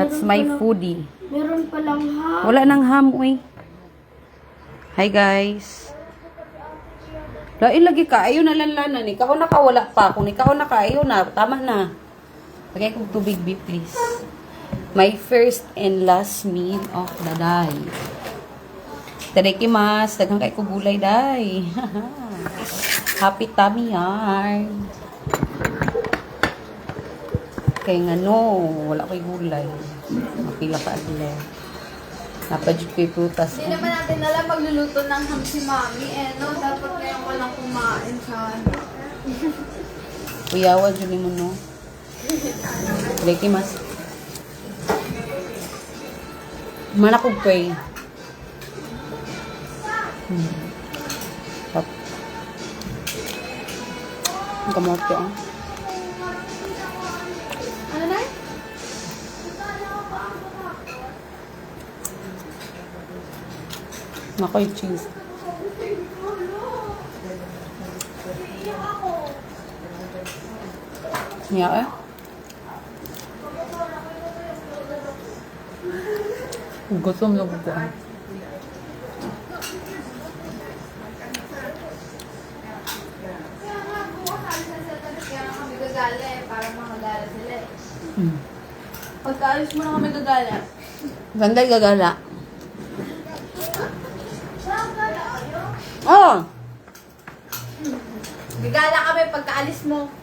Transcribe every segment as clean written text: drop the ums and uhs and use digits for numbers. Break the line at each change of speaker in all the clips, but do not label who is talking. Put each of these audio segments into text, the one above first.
That's my foodie.
Meron palang ham.
Wala nang ham, uy. Hi, guys. Lain lagi ka. Ayaw na lanlanan. Ikaw na ka, wala pa. Kung ikaw na ka, ayaw na. Tama na. Lagay kong tubig, B, please. My first and last meal of the day. Tadakimasu. Daghang kay ko gulay, day. Happy tummy yarn. Kaya nga no, wala ko'y gulay. Mapila ka agla. Napadjud ko'y prutas.
Hindi naman natin alam magluluto ng ham si Mami. No? Dapat ngayon ko lang kumain sa
Kuyawa, dyan mo no. Tadakimasu. Manakog ko'y. Tap. Ang kamote, ah.
Ano na?
Makoy cheese. Yeah, eh. Gutom na ko.
Kaya kami gagala para makagala sila
Mm.
Pagkaalis mo na kami gagala.
Ganda gagala. Oh!
Gagala kami pagkaalis mo.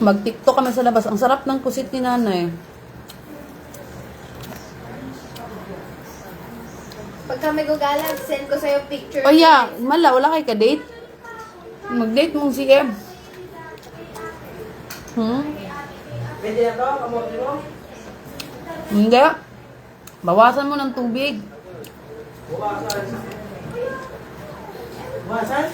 Mag-tiktok kami sa labas. Ang sarap ng kusit ni nanay.
Pag kami gagala, send ko sa'yo picture.
Oh yeah, mala, wala kay ka-date? Mag-date mong si Em.
Pwede na to? Kamote mo?
Hindi. Bawasan mo ng tubig.
Bukasan. Bukasan?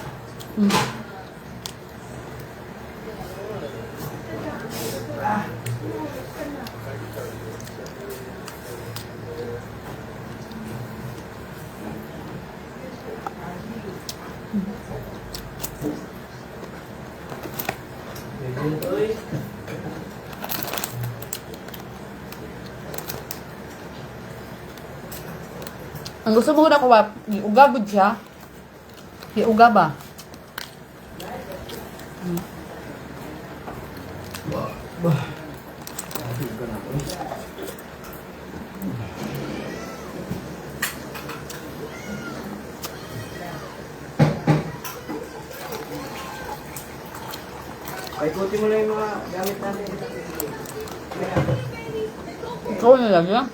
Pwede na to eh.
Ang gusto mo na ko ba? Iuga gud siya. Iuga ba?
Paikuti mo lang yung mga gamit natin.
Ikaw na lang yan.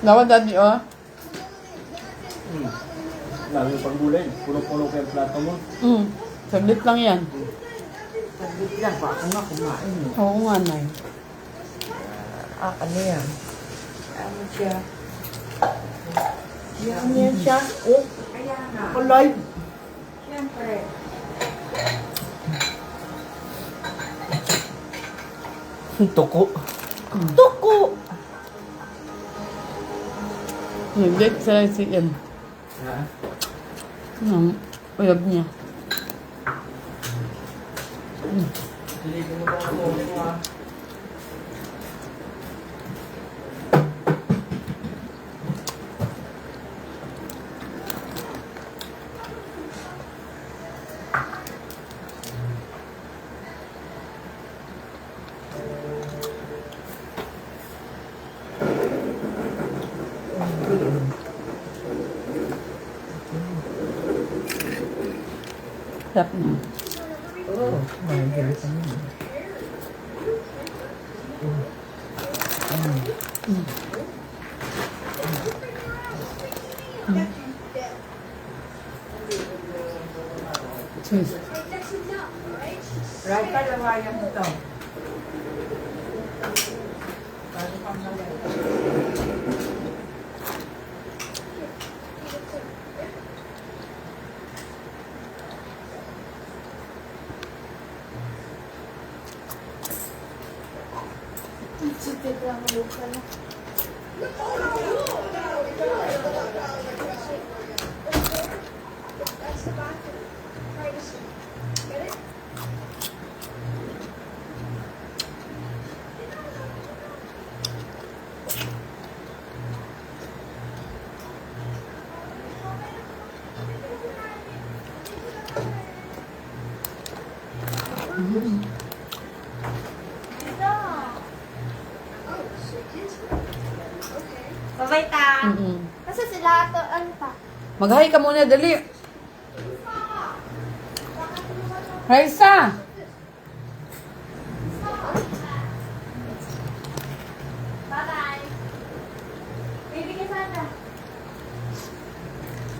Dapat dati, oh.
Lalo yung paggulay. Puno-puno ko yung plato mo.
Saglit lang yan.
Saglit lang. Pa ako nga kumain.
Oo nga, Nay.
Ano yan? Ano siya? Yan siya. Oh. Ako live.
Siyempre.
Tuko.
Tuko! Nag-date sa si Em.
Ha?
Ang uyab niya.
Silipin mo ba ako mo ha?
Sarap na.
Oo. Magalit ka naman.
Cheese.
Right ka, lawayan mo to. Paano kang
Sipit lang ang buka na. Bye-bye, ta.
Mm-mm.
Kasi sila ito, ano pa?
Mag-hi ka muna, dali. Raisa!
Bye-bye. Baby ka sana.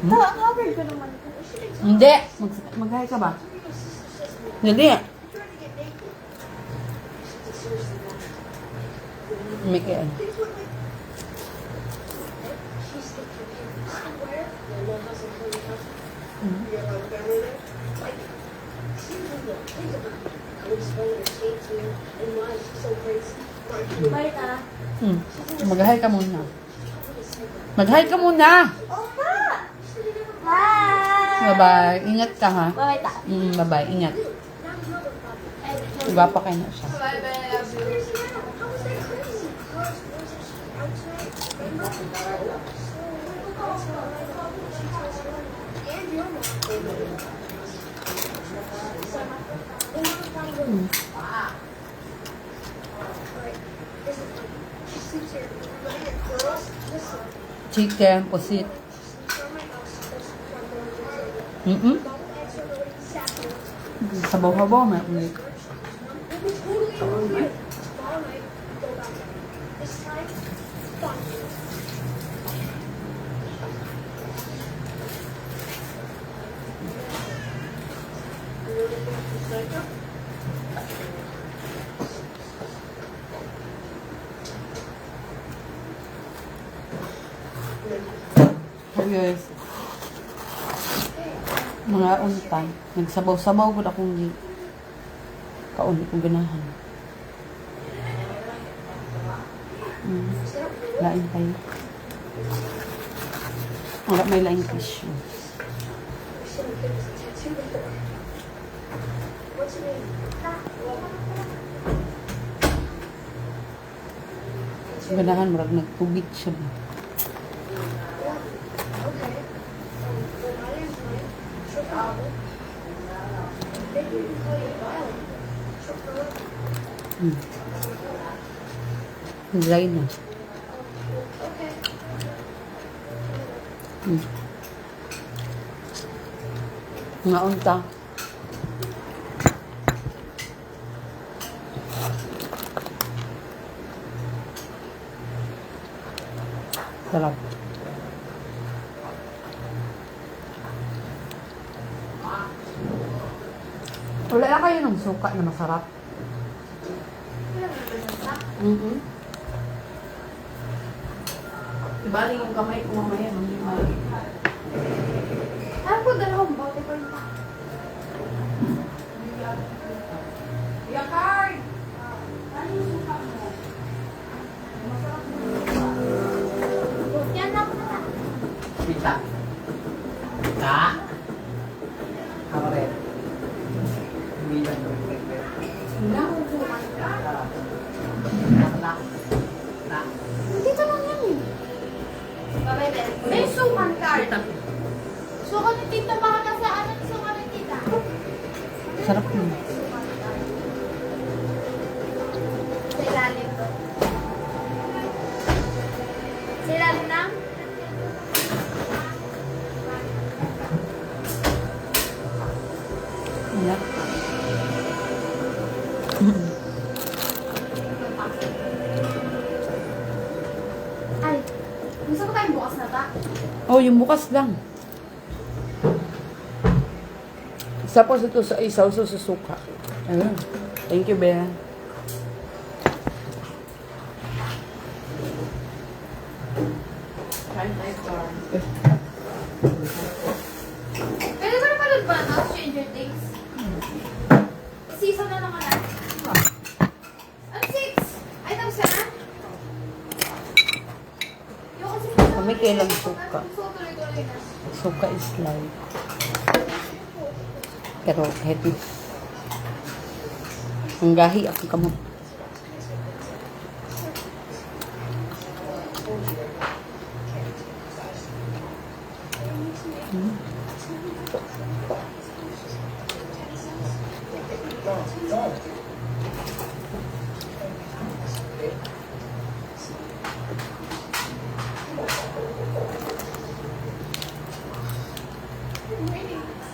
Hmm?
Covered ko naman.
Hindi. Mag-hi ka ba? Dali. Mikael.
Bye, ta.
Mag-hi ka muna. Mag-hi ka muna.
Opa! Bye!
Bye-bye. Ingat ka ha.
Bye-bye, ta.
Bye-bye. Ingat. Iba pa kayo na siya.
Bye-bye, I love you.
Chicken, pusit. Sabaw-sabaw, may ulit. Guys, mga unta, nagsabaw-sabaw ko akong kauni kong ganahan. Lain kayo. Wala may laing tissue. Ganahan, marag nagtubig siya ba? Dry na. Mga unta. Sarap. Wala na kayo ng suka na masarap. Ibalik yung kamay ko mamaya.
Ano po dalawang bote ko yung ta?
Yakay!
Yan na po na.
Pita. Ta? Ako rin. Hindi lang yung
Dito lang yan eh. Bye-bye, Ben. May suman card. Sukan ni tita, baka nasa ano yung sukan ni tita?
Sarap yun.
Sa ilalim to. Sa ilalim na?
Ayan.
Ay, gusto ko tayong bukas na ta?
Oh, yung bukas lang. Tapos ito sa isaw sa suka. Ayun. Thank you, Bea.
Pwede ko na panood ba na Stranger Things? Season na lang ka na? Ano 6? Ay, tapos ka na? Yung kasi
Kami kailang suka.
gusto ko tuloy-tuloy na.
Suka is light. Pero heavy. Ang gahi ako kamot.
Waiting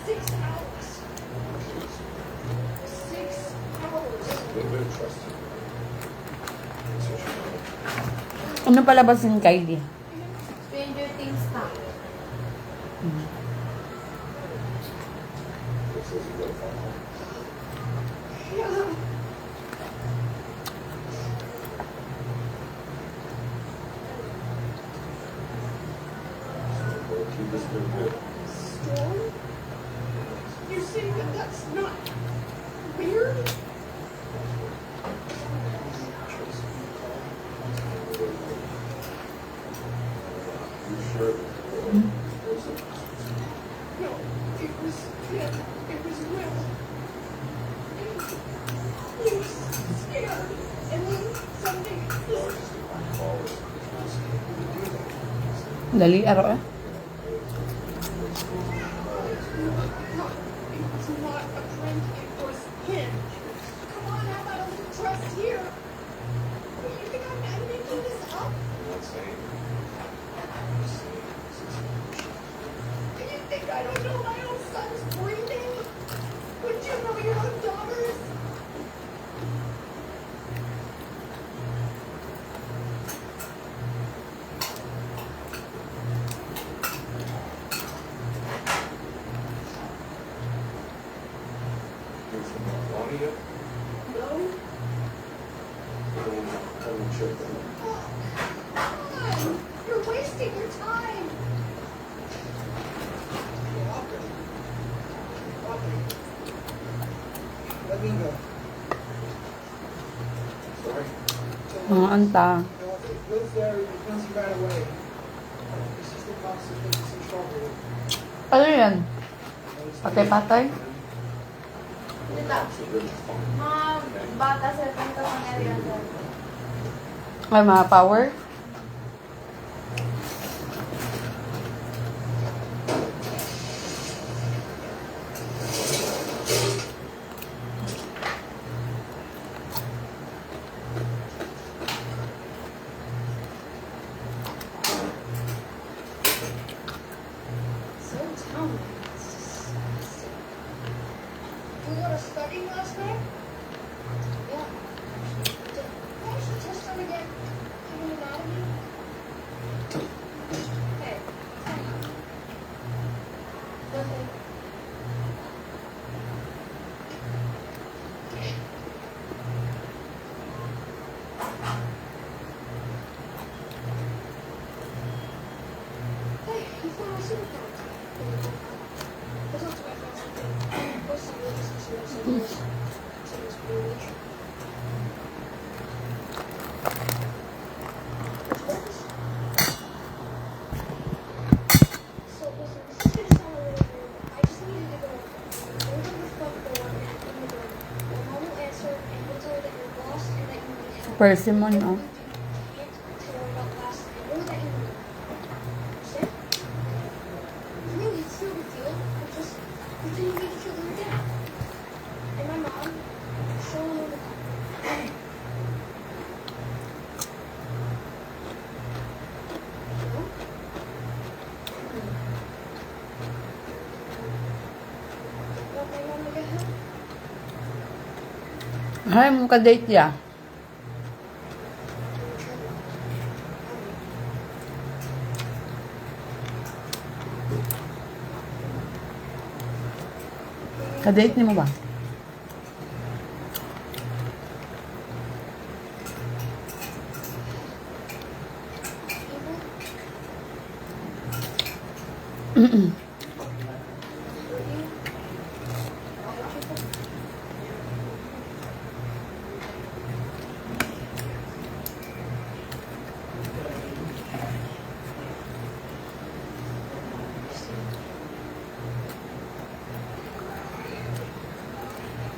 6 hours. 6 hours.
Ano palabas yung Kylie?
Stranger Things na. Storm? You're saying that that's not weird? No, it was him. It was Will. He was scared. And then something
Dali, araw eh.
No, it was not a prank. It was him. Come on, have a little trust here. You think I'm making this up? Do you think I don't know my own son's breathing? Would you know your own daughters? No? Oh, come on! You're wasting your time!
Let me go. Sorry.
Mga anta.
Will's there. He comes right away. It's just the cops that think he's in trouble.
Ano yan? Patay-patay?
Dito. Mga bata sa itong kapangyarihan dyan.
Ay, mga power?
So tell me. You go to study last night? Yeah. Why don't you test them again? Have you mad at me? Hey. Okay. Hey, you found my superpower. Let's not talk about something. What's the real situation? Someone's really So listen, this is gonna sound a little weird. I just needed to go over the front door and open the door. My mom will answer and you'll tell her that you're lost and that you need help.
Persimmon, oh.
You can't tell her about last night or that you need help. Understand? Really, it's no big deal. But then you need to kill her dad. And my mom, she'll know the time. Want my mom to get help?
Ay, mo ka-date ya. Ka-date ni mo ba?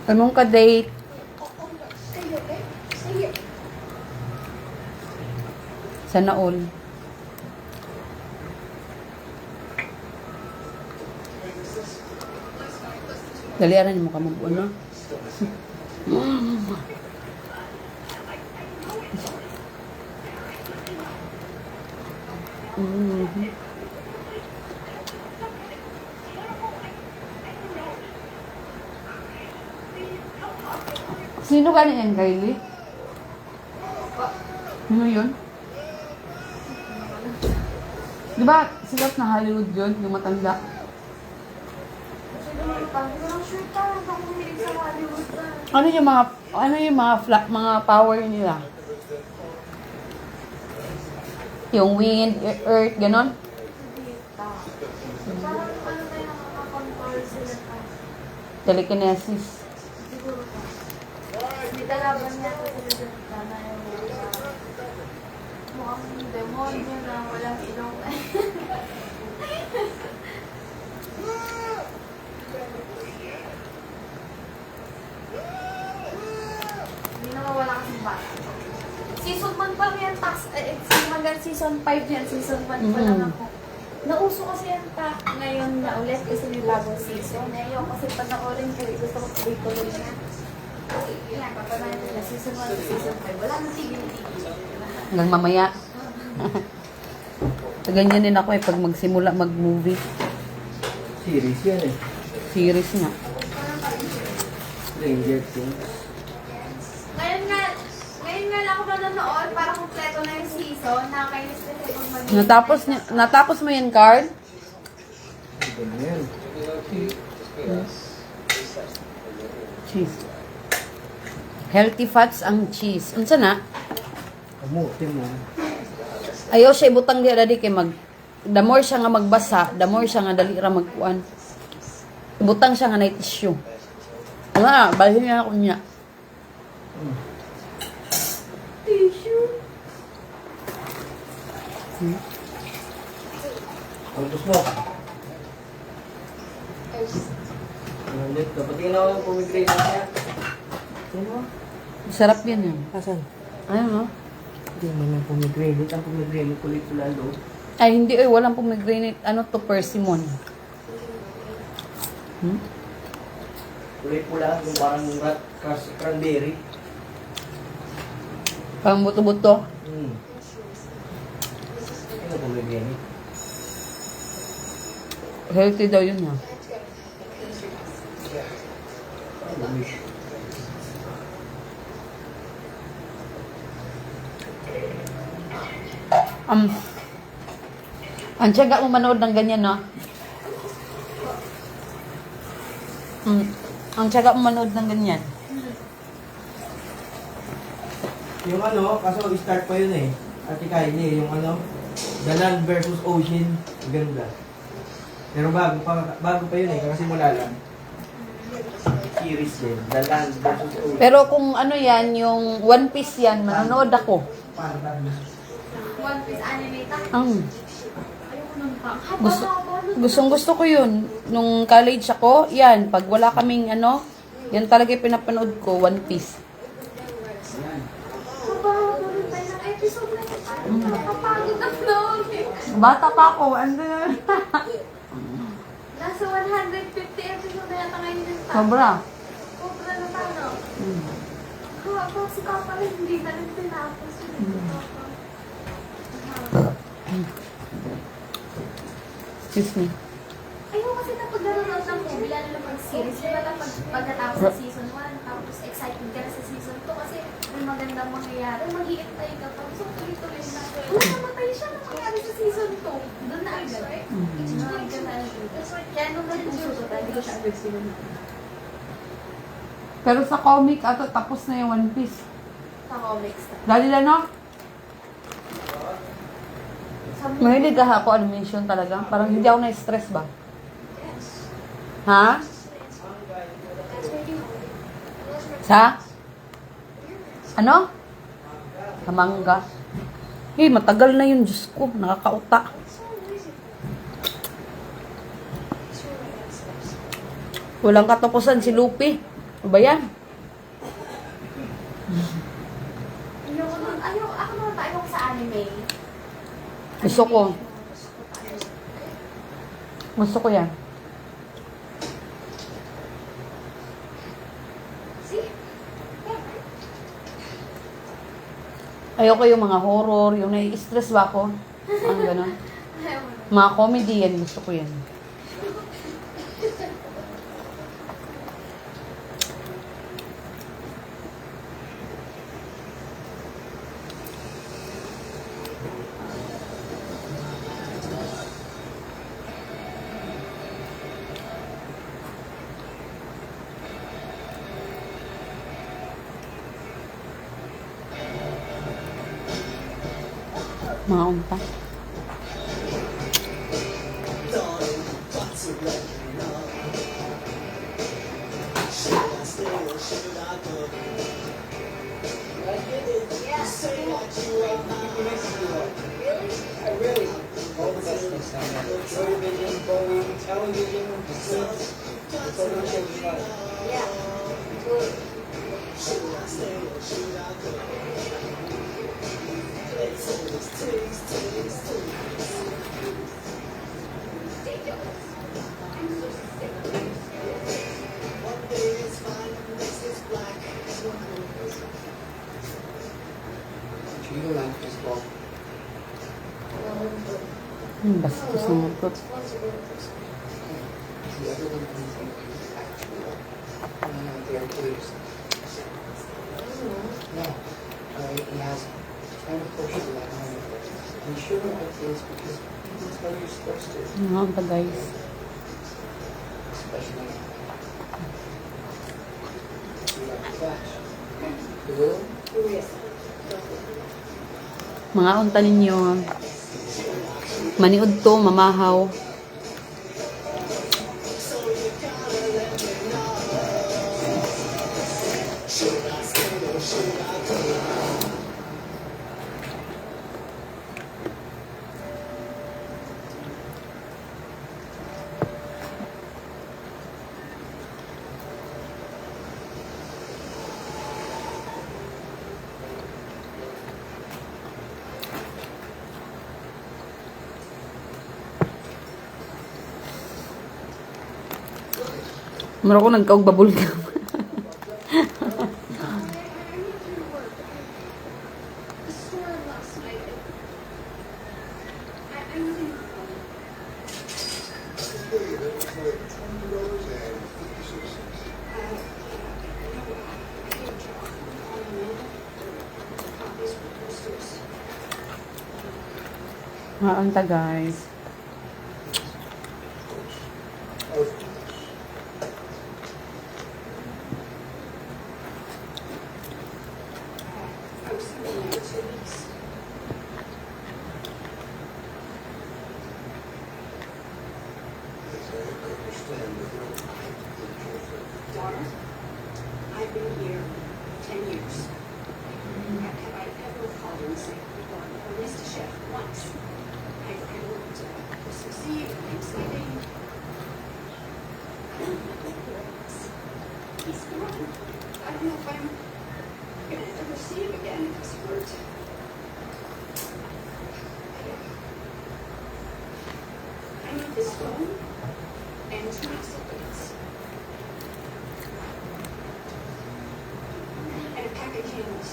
Anong ka-date?
Stay here, okay? Stay here.
Sana all. Dali, aran mo ka mag-ano. Mhm. Sino ka yan, Kylie? Sino yun? Di ba sikat na Hollywood yun, yung matanda?
Hindi ko lang sure pa. Hindi ako humilig sa Hollywood pa.
Ano yung mga power nila? Yung wind, earth, ganon?
Parang ano tayo nakaka-control sila pa.
Telekinesis.
Siguro pa. May dalaban niya ako sila sa sana yung mukhang demonyo na walang ilong. Hindi na mawala kasing bata. Season 1 pa yan, hanggang season 5 yan, season 1 pa lang ako. Nauso kasi yan pa ngayon na ulit kasi may bagong season. Ngayon kasi panoorin ko, gusto ko tuloy-tuloy na. Yan, papanayin nila, season 1 to season 5. Wala nang tigil-tigil.
Hanggang mamaya. Ganyan din ako pag magsimula mag-movie.
Series yan eh.
Series nga.
Stranger Things.
Ngayon nga lang ako nanonood para kumpleto na yung season. Nakakainis kasi kung
Natapos mo yan, Carl?
Ito na yan.
Cheese. Healthy fats ang cheese. Unsa na?
Kamuti mo.
Ayaw siya ibutang di dadi kay the more siya nga magbasa, the more siya nga dali ra magkuan. Ibutang siya nga na tissue. Wala, balhin niya ako niya.
tissue.
Tapos mo. Ulit. Dapat tingnan ako yung pomegranate niya. Sino?
Sarap yan yan.
Asan?
Ayun no?
Hindi man yung pomegranate. Ang pomegranate kulit sa lalo.
Ay hindi walang pomegranate. Ano to, persimmon.
Kulay pula. Yung parang cranberry.
Pang buto-buto.
Ano pomegranate?
Healthy daw yun ha.
Lumis.
Ang tiyaga mo manood ng ganyan, no? Ang tiyaga mo manood ng ganyan.
Yung ano, kaso start pa yun eh. Ate Kylie, yung ano, The Land versus Ocean. Ganda. Pero bago pa yun eh, kakasimula lang. Series din, The Land versus Ocean.
Pero kung ano yan, yung One Piece yan, manonood ako.
One Piece anime ta. Ayoko nang pang.
Gustong gusto ko yun. Nung college ako, yan, pag wala kaming ano, yan talaga yung pinapanood ko, One Piece.
Mabago rin tayo ng episode na ito. Nakapagod ang loob eh.
Bata pa ako, ano na
Nasa 150 episode na yata ngayon din tayo.
Sobra.
Sobra na tayo. Ako si Papa rin, hindi na rin tinapos.
Excuse me.
Ayoko kasi na pag nanonood ng movie, lalo na pag-series, diba na pagkatapos sa season 1, tapos excited ka na sa season 2 kasi may magandang mangyayari, mag-i-entay ka pa. So, tuloy-tuloy na. Wala namatay siya na mangyari sa season 2. Doon na agad. Doon ka na agad. Kaya nung nag-puso ko, hindi ko siya agad sinunod.
Pero sa comic, ato tapos na yung One Piece.
Sa comics na.
Dali lang, no?
Sa
Mahilig ako animation talaga. Parang hindi ako na-stress ba? Ha? Sa? Ano? Sa manga. Eh, matagal na yun, Diyos ko. Nakakauta. Walang katapusan si Luffy. Ano ba yan?
Ako naman tayo sa anime.
Gusto ko. Gusto ko yan.
See?
Ayoko yung mga horror, yung nai-stress ba ako? Ano gano'n? Mga comedy, yan. Gusto ko yan. Mga unta.
I really, all the best next time. Television, bowling, television, it's all the children's life. Should we go down to this ball?
Bastos ng mutot.
Has he ever done anything actual? Very curious. No, he hasn't. Trying to push you that home. And you sure like this because that's how you're supposed to.
Mga unta, guys.
Especially you like flash. You will?
Mga unta ninyo. Maniud to, mamahaw. Mara ko nagkaog babulgam.
I need to work. The storm last night. I really.
Mga unta, guys.
Daughter, I've been here 10 years. Have I ever called in sick or missed a shift once? I worked Christmas Eve, Thanksgiving. I don't know where it was. He's gone. I don't know if I'm gonna ever see him again. He's hurt. I need this phone and 2 weeks of dates. And a pack of candles.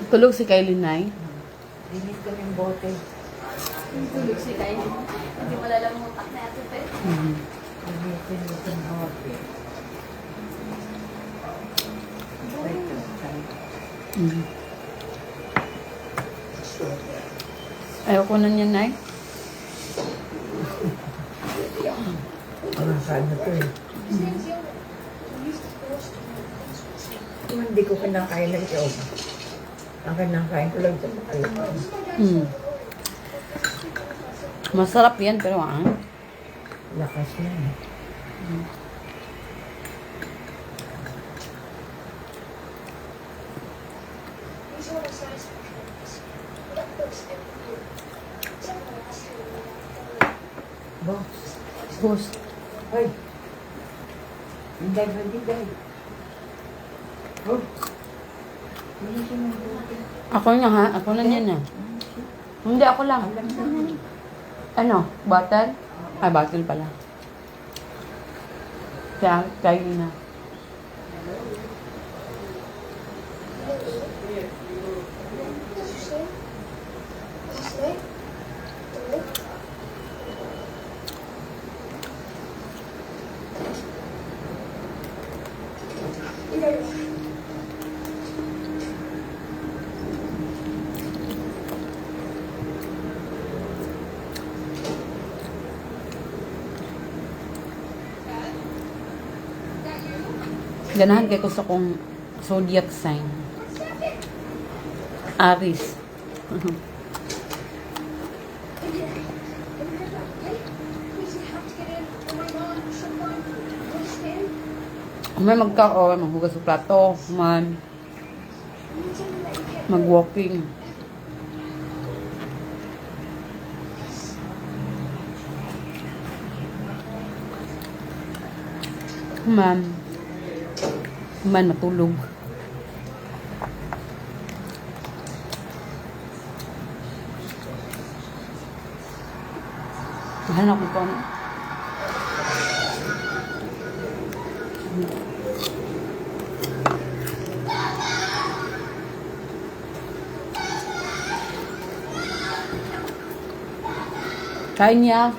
Tulog si Kylie Nay.
Dinis ko yung bote.
Tulog si Kylie. Hindi malalamutak na ito, pe.
Dinisin mo yung bote.
Ayoko na niya, Nay.
kinakain na to eh.
His name's Yoda. He used to force to know things with his
Kung hindi ko kinakain ng iog. Ang kinakain ko lang sa makalaman.
Hmm. Masarap yan, pero
Lakas na eh.
These are the science fiction movies. We got books every year. Except for the last year we got
Boss.
Boss.
Ay. Hindi. Oh. Hindi siya mabuti.
Ako na ha? Ako na yan ah. Hindi, ako lang.
Alam naman.
Ano? Bottle? Ay, bottle pala. Kaya na.
What's your name? Last name? Hello?
Ganahan kay gusto kong zodiac sign. Aries. Kung may magkaon, maghugas ng plato, mag-walking. Matulog. Hanap ko pa. Kain niya.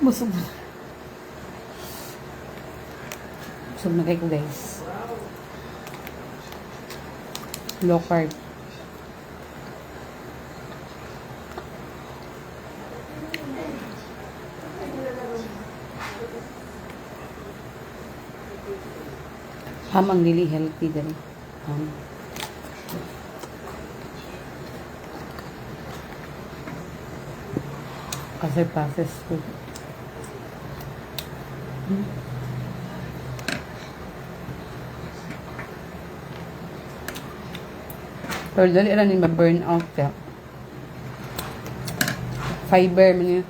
Busog na. Busog na kayo guys. Low carb. Ang really healthy din. Kasi processed food. Pero dali lang yung ma-burn out ka. Fiber man yun.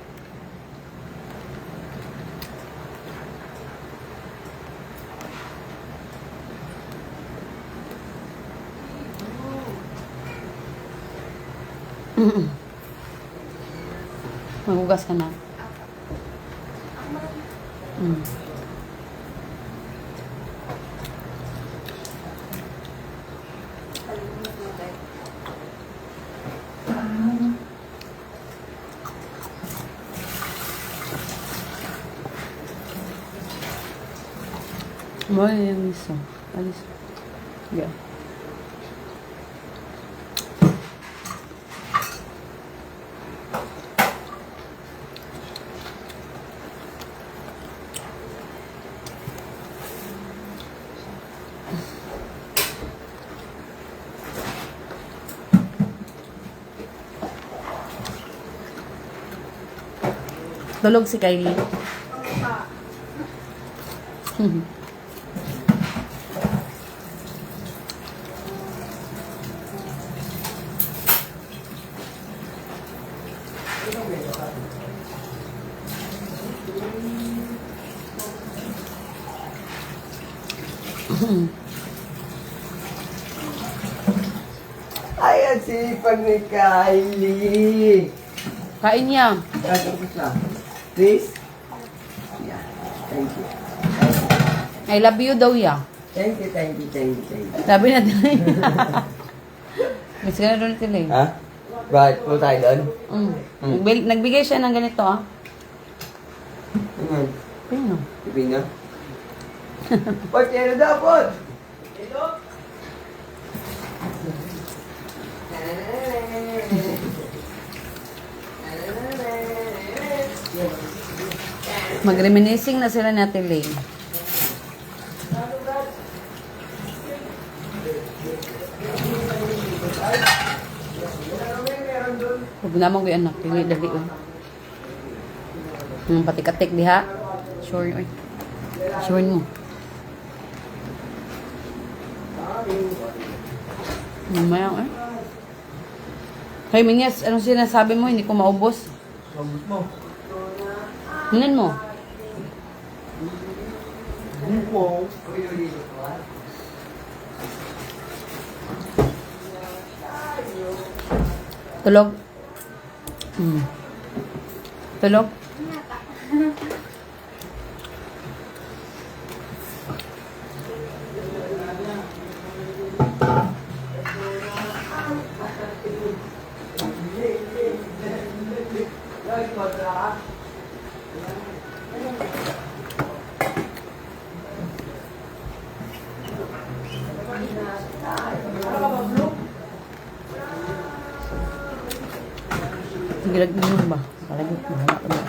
Maghugas ka na. Mahal yung miso. Alis. Yeah. Tulog si Kylie.
Ay, ang sipag ni Kylie.
Kain niya.
Gagawin ko siya. Please? Yeah. Thank you.
I love you daw ya.
Thank you, thank you, thank you, thank you.
Sabi natin. Miss ka na doon natin eh.
Ha? Bakit? Pulo tayo doon?
Nagbigay siya ng ganito ah.
Ayan.
Ayun.
Pipino? Pot, yelo daw, pot!
Mag-reminiscing na sila natin Lane. Huwag na mo anak, dili dali oh. Pati-katik diha. Sure oy. Sure mo. Mamaya eh. Hey, Minyas, anong sinasabi mo? Hindi ko maubos.
Mabus mo.
Hinan mo.
Wow.
Tulog. Tulog. Gilag minum ba? Palagi mahala pa ba?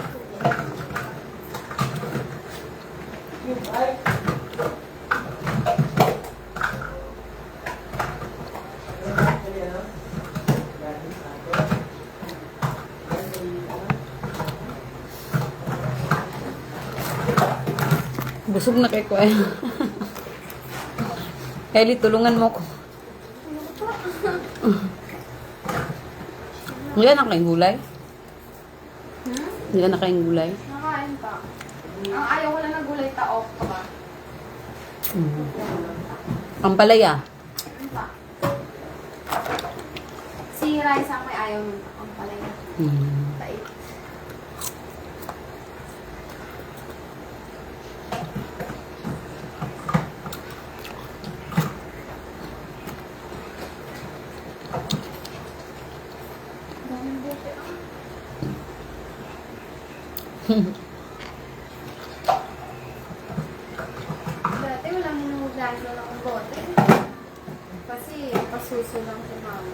Busog na kay ko eh. Kylie, tulungan mo ko. Hindi na kayong gulay? Hindi na kayong gulay?
Nakain pa. Ang ayaw ko lang ng gulay taok pa ba?
Ang palaya.
Ano pa? Si Raisa ang may ayaw nun. Ang palaya. Tait. Daming bote ah. Dati wala mo nung gano'n akong bote. Kasi pasuso lang si mama.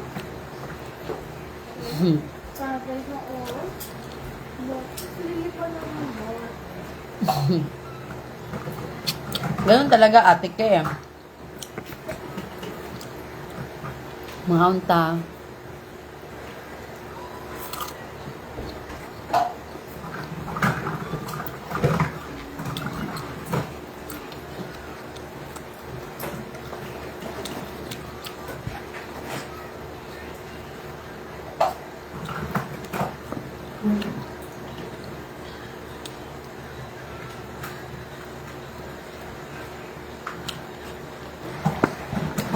Sabi ko, oh, bote. Lili pa lang ang bote.
Ganun talaga ate ka eh. Mga unta.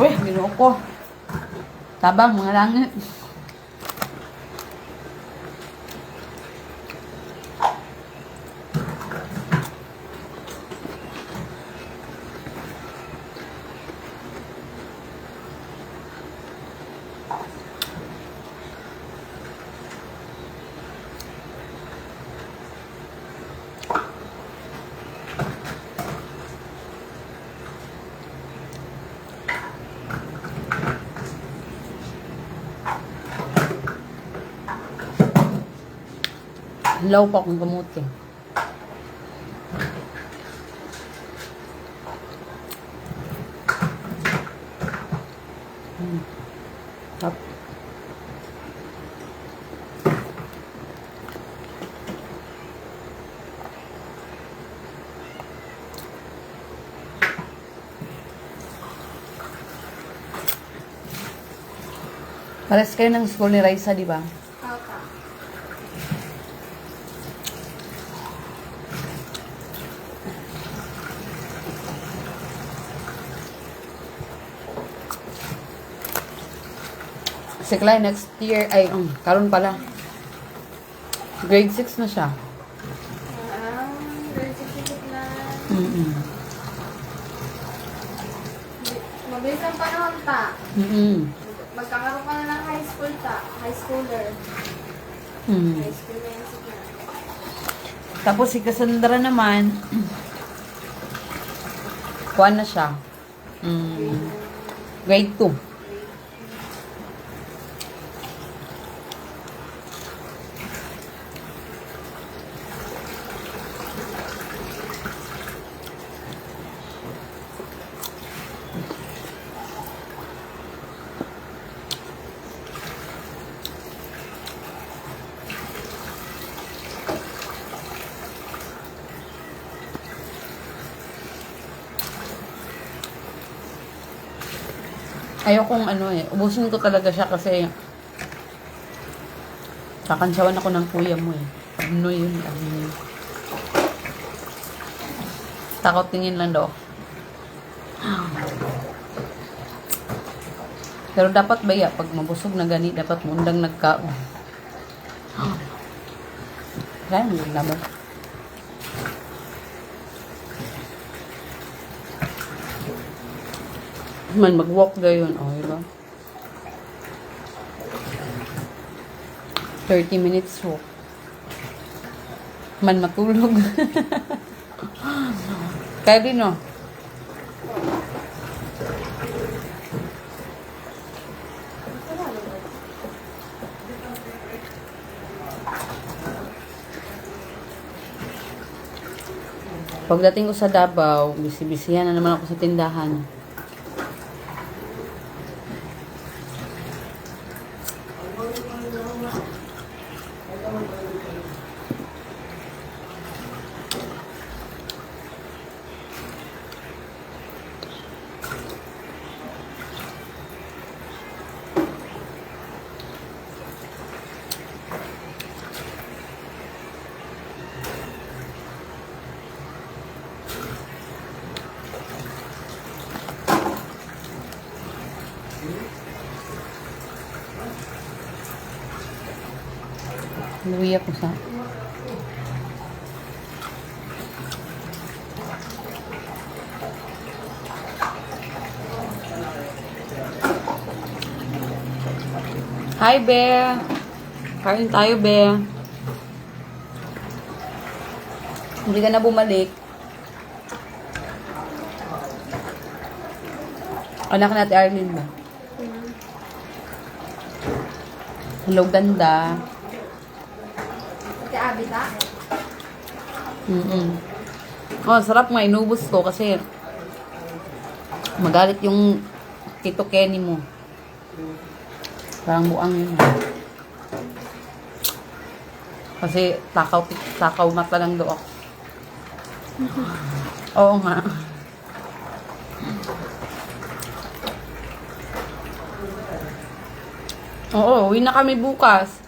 Uy, ginoo ko. Tabang, mga langit. Law pa akong kamuti. Tap. Pares kayo ng school ni Raisa, di ba?
Papa.
Si Clay next year, ay, karon pala. Grade 6 na siya. Mm-mm.
Mabilis ang panahon ta.
Mm-mm.
Magkakaroon ka na ng high school ta. High schooler.
Mm.
High school na yan siya.
Tapos si Cassandra naman, kuha na siya. Grade 2. Ayokong ubusin ko talaga siya kasi kakansyawan ako ng kuya mo eh. Ano yun? Takot tingin lang daw. Pero dapat ba ya, pag mabusog na gani, dapat mundang nagkaon. Kaya mo yung laban. Man, mag-walk gayon. O, diba? 30 minutes walk. Man, matulog. Kaya din, no? Pagdating ko sa Davao, bisi-bisihan na naman ako sa tindahan. Luwi ako sa... Hi, Bear! Kain tayo, Bear. Hindi ka na bumalik. Anak natin Arlene ba? Hello, ganda.
Ate Abita.
Oh, sarap nga. Inubos ko kasi magalit yung Tito Kenny mo. Parang buang yun. Kasi takaw mata lang doon. Oo nga. Oo, uwi na kami bukas.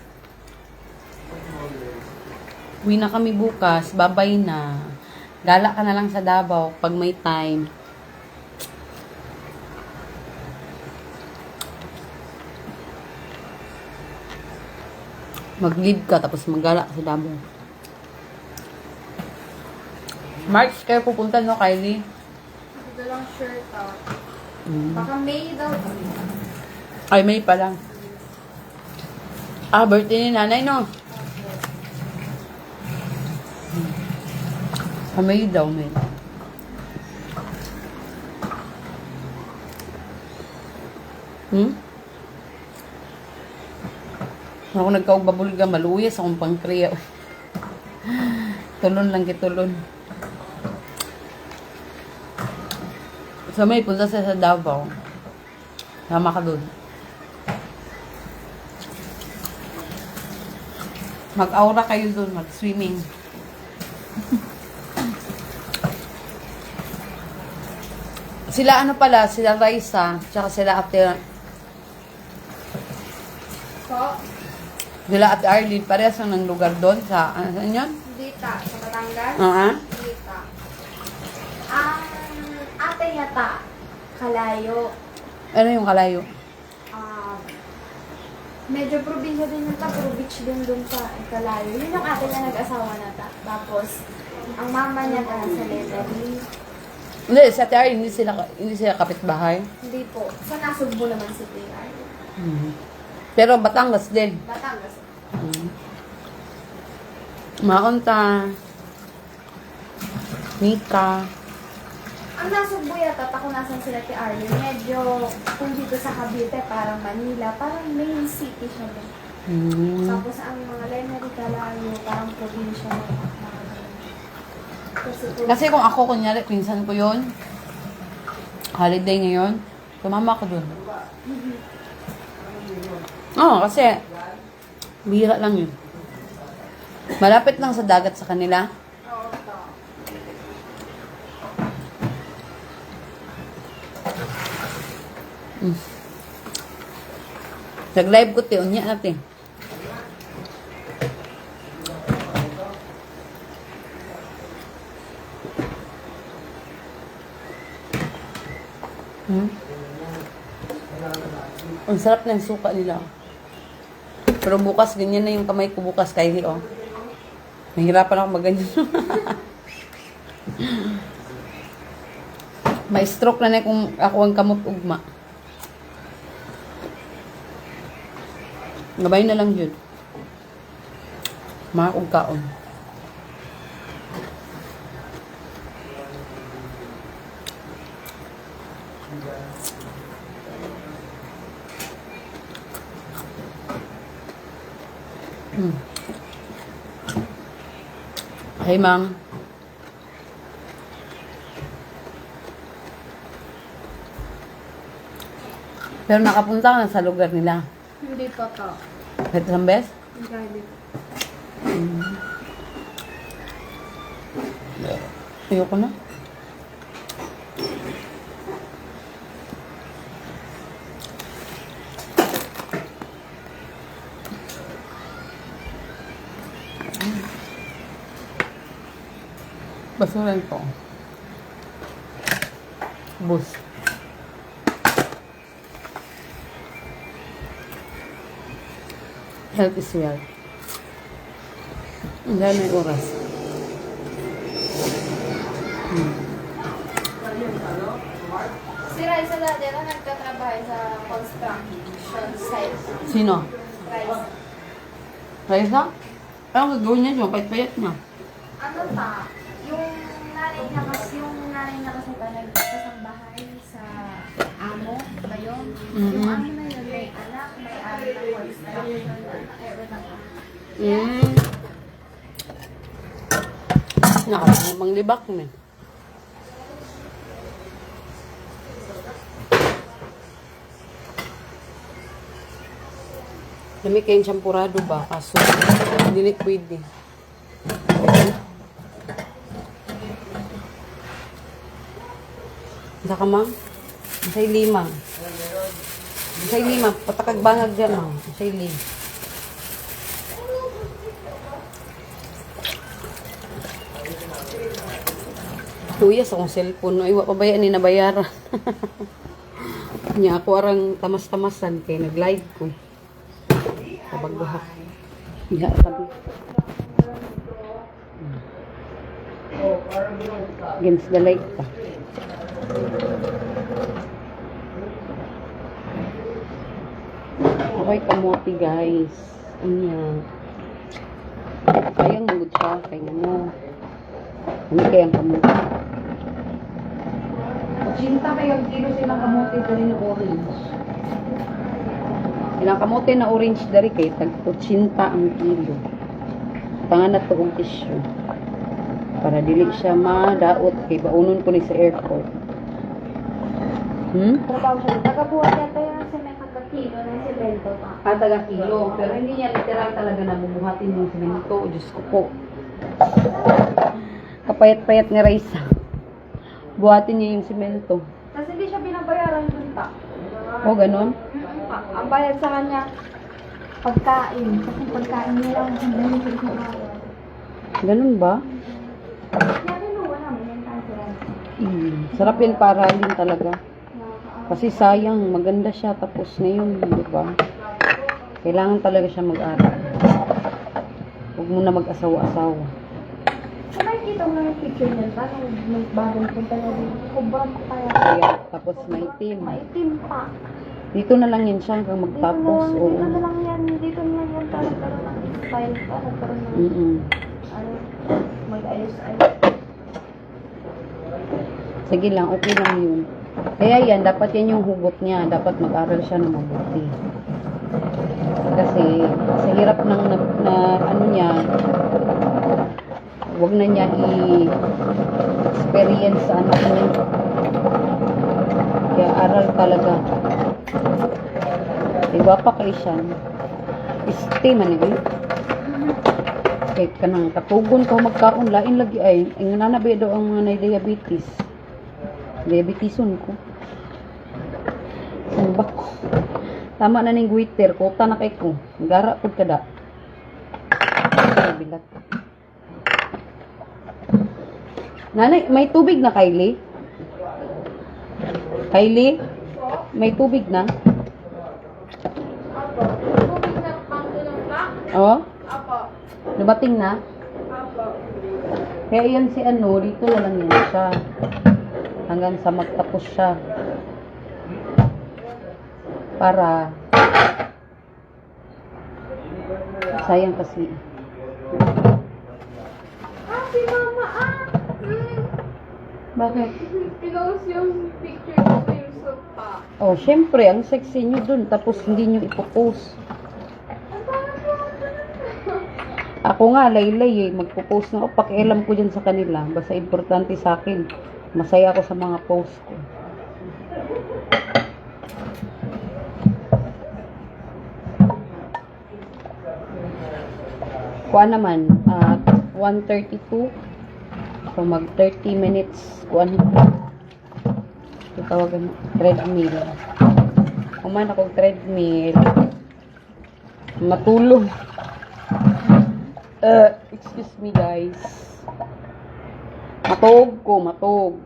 Uwi na kami bukas. Babay na. Gala ka na lang sa Davao pag may time. Mag-leave ka tapos maggala ka sa Davao. March kayo pupunta, no, Kylie?
Dito lang shirt out. Baka May daw.
Ay, May pa lang. Ah, birthday ni nanay, no? May daw, May. Ako nagkaog babulga, maluyas akong pangkriya. Tulon lang kitulon. So, May, punta sa Davao. Sama ka doon. Mag-aura kayo doon, mag-swimming. Sila pala, sila Raisa, tsaka sila Ate,
So,
sila Ate Arlene, parehas lang ng lugar doon sa, saan yun?
dita. Sa Batangas. Dita. Ang ate yata. Kalayo.
Ano yung kalayo?
Medyo probinsya din yung ta, pero beach din dun sa Kalayo. Yun yung ate na nag-asawa na ta. Tapos, Ang mama niya taga sa Lebanon.
Hindi, sa TR, hindi sila kapitbahay.
Hindi po. Sa Nasugbo naman si TR.
Pero Batangas din.
Batangas.
Maunta. Mika.
Ang Nasugbo yata, ako nasan sila ti Arlen. Medyo, kung dito sa Cavite, parang Manila, parang main city siya din. Tapos ang mga Lemery Calayo, parang probinsya na
Kasi kung ako, kunyari, pinsan ko yun, holiday ngayon, tumama ko dun. Oo, kasi, bihira lang yun. Malapit lang sa dagat sa kanila.
Oo, to.
Nag-live ko, te, unya natin. Ang sarap ng suka nila. Pero bukas, ganyan na yung kamay ko bukas, Kylie, oh. Nahihirapan ako maganyan. May stroke na kung ako ang kamot ugma. Gabay na lang yun. Mga kaon. Hey, Mang. Pero nakapunta ka na sa lugar nila.
Hindi pa to.
Kahit isang beses?
Hindi.
Ayoko na. Basuran ko. Bus. Health is wealth. Ang dahil may oras.
Si Raisa dati na nagtatrabaho sa construction site.
Sino?
Raisa.
Raisa? Anong gagawin niya dyan? Payat-payat niya.
Ano ta? Yung nanay na kasi pa nagkasambahay sa amo ba yun? Yung amo na yun, may anak, may ari ng construction,
Nakakamang libak na. Dami kayong champurado ba? Kaso, hindi pwede. Isa ka, ma'am? Isa'y lima. Isa'y lima. Patakag bangag dyan, ma'am. Isa'y lima. Tuyas akong cellphone. Ay, wa pa ba yan ni nabayaran? Niya ako arang tamas-tamasan kay nag-live ko. Kabagbuhak. Niya, tabi. Against the light pa. Okay, kamote guys. Ayan. Kayang magod siya. Kaya ano. Ano kayang kamote? 80 kayang kilo silang kamote dali na orange. Silang kamote na orange dari kay tag 80 ang kilo. Tangan na to og tissue. Para dili siya madaot kay baunon ko ni sa airport.
trabaho siya. Tagabuhat yata yung sa may kilo ng semento pa.
Taga kilo. Pero hindi niya literal talaga nabubuhatin yung semento. Diyos ko po. Kapayat-payat ni Raisa. Buhatin niya yung semento.
Kasi hindi siya binabayaran dun pa.
O, ganon?
Ang bayad sa kanya, pagkain. Kasi pagkain niya lang ang benefit ng araw.
Ganon ba?
Kaya kinuha namin yung time.
Sarap yan para din talaga. Kasi sayang, maganda siya. Tapos ngayon, di ba? Kailangan talaga siya mag-aral. Huwag mo na mag-asawa-asawa.
Sa may nakikita mo na yung picture niyan, parang nung bagong punta na din. Sobrang kaya.
Ayan, tapos maitim.
Maitim pa.
Dito na lang yan siya hanggang magtapos.
Dito
Oo.
na lang yan. Dito na lang yan. Para nagkaroon ng style pa. Nagkaroon ng,
Mm-mm.
ano, mag-ayos-ayos.
Sige lang, okay lang yun. Kaya yan, dapat yan yung hugot niya. Dapat mag-aral siya ng mabuti. Kasi, sa hirap ng ano niya, wag na niya i-experience sa anak niya. Kaya aral talaga. Iba pa kay siya. Stay man eh. Kahit ka nang katugon ka magkaon, lain lagi ay. Ang nanabi daw ang mga na-diabetes. Diabeteson ko. Ano ba ko? Tama na ning guiter, kota na kay ko. Gara pud kada. Bilat. Nanay, may tubig na, Kylie? Kylie? May tubig na?
Tubig na pangko ng black?
Oh?
Apo.
Lubating na?
Apo.
Kaya yan si ano, dito na lang yan siya. Hanggang sa magtapos siya. Para sayang kasi.
Si mama,
Bakit?
Pinost yung picture ko sa Yusuf pa.
Oh, syempre, ang sexy nyo dun. Tapos hindi nyo ipopost. Ako nga, laylay eh. Magpo-post na ako. Pakialam ko dyan sa kanila. Basta importante sa akin. Masaya ako sa mga post ko. Kuha naman, 1:32. So, mag 30 minutes. Kuha ito tawagan treadmill. Kumain akong treadmill. Matulog. Excuse me guys. Matog ko, matog.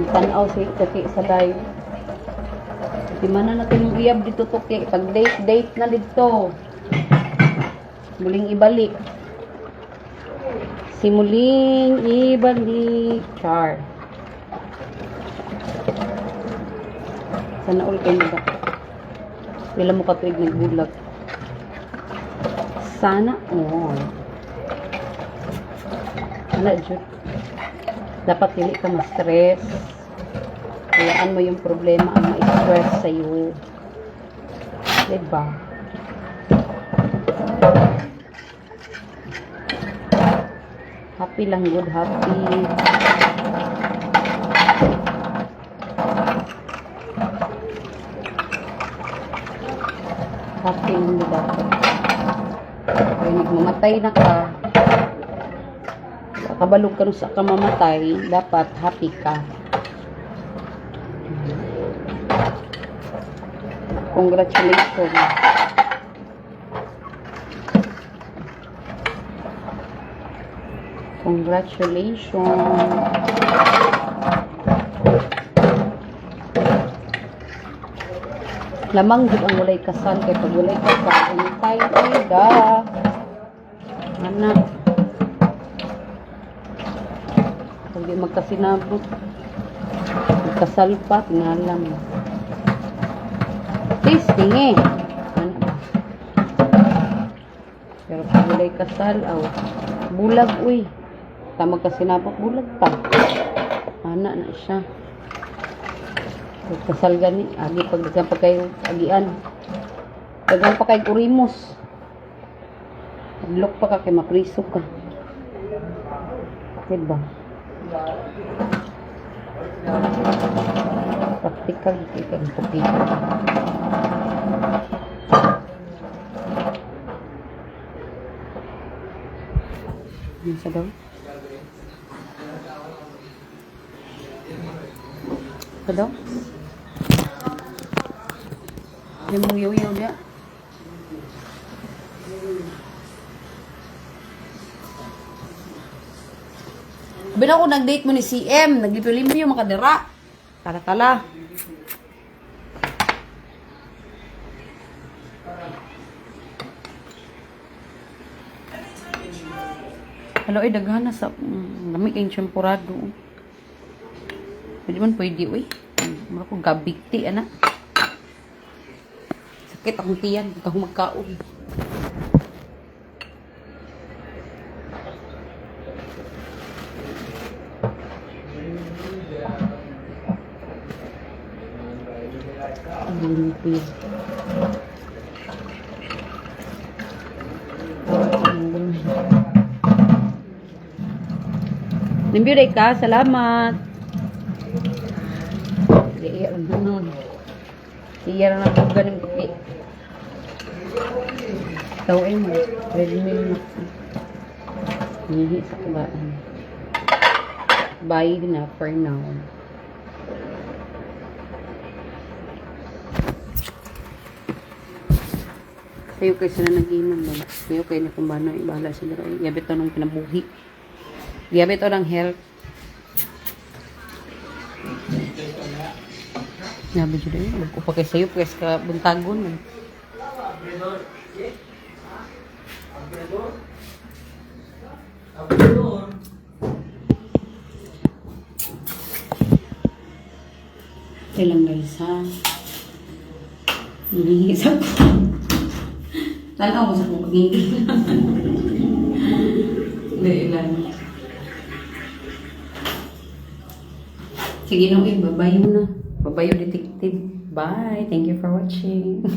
Tanaw si Toki sa live. Di man na natin yung iyab dito Toki. Pag date na dito. Muling ibalik. Simuling ibalik. Char. Sana all kayo ba? Wala mo katuig nagbulag. Sana all. Ano, Jud? Dapat hindi ka ma-stress. Hayaan mo yung problema ang ma-stress sa'yo. Diba? Happy lang, good, happy. Happy lang good dapat. Kaya nagmamatay na ka, kabalog ka sa kamamatay, dapat happy ka. Congratulations. Congratulations. Lamang gud ang walay kasal kay pag walay kasal, anytime ay da. Anak. Hindi magkasinabot. Magkasal pa, tingalam. Tasting eh. Ano ba? Pero pag walay kasal, bulag uy. Ta magkasinabot, bulag ta. Ana na siya. Magkasal gani, agi pag dagan pa kayo, agian. Dagan pa kayo kurimos. Look pa ka kay mapriso ka. Diba? Praktikal kita ang pagkita. Ano sa daw? Sa daw? Yung mong yaw-yaw niya. Sabi na ako, nag-date mo ni CM. Naglipili mo yung makadira. Tala-tala. Hello, daghan na sa lami kayong champurado. Pwede man pwede, uy. Mura ko gabigti, anak. Sakit akong tiyan, hindi ka humagkaon. Ang pwede. Nimbiuday ka, salamat. Iya lang nun. Iya lang ako galing kape. Tawin mo. Ready meal na. Nihi sa kabaan. Bye na for now. Sayo kayo sila nag-inom ba? Sayo kayo na kung paano ibahala sila. Gabit to ng pinabuhi. Gabit to ng health. Nabi dyan yun. Magkupa kayo sa'yo. Pwes ka buntagon. Ilang guys ha. Hinihisap ko. Tanaw mo sa kong pagiging. Ilan. Sige nung babayo na. Babayo detective. Bye. Thank you for watching.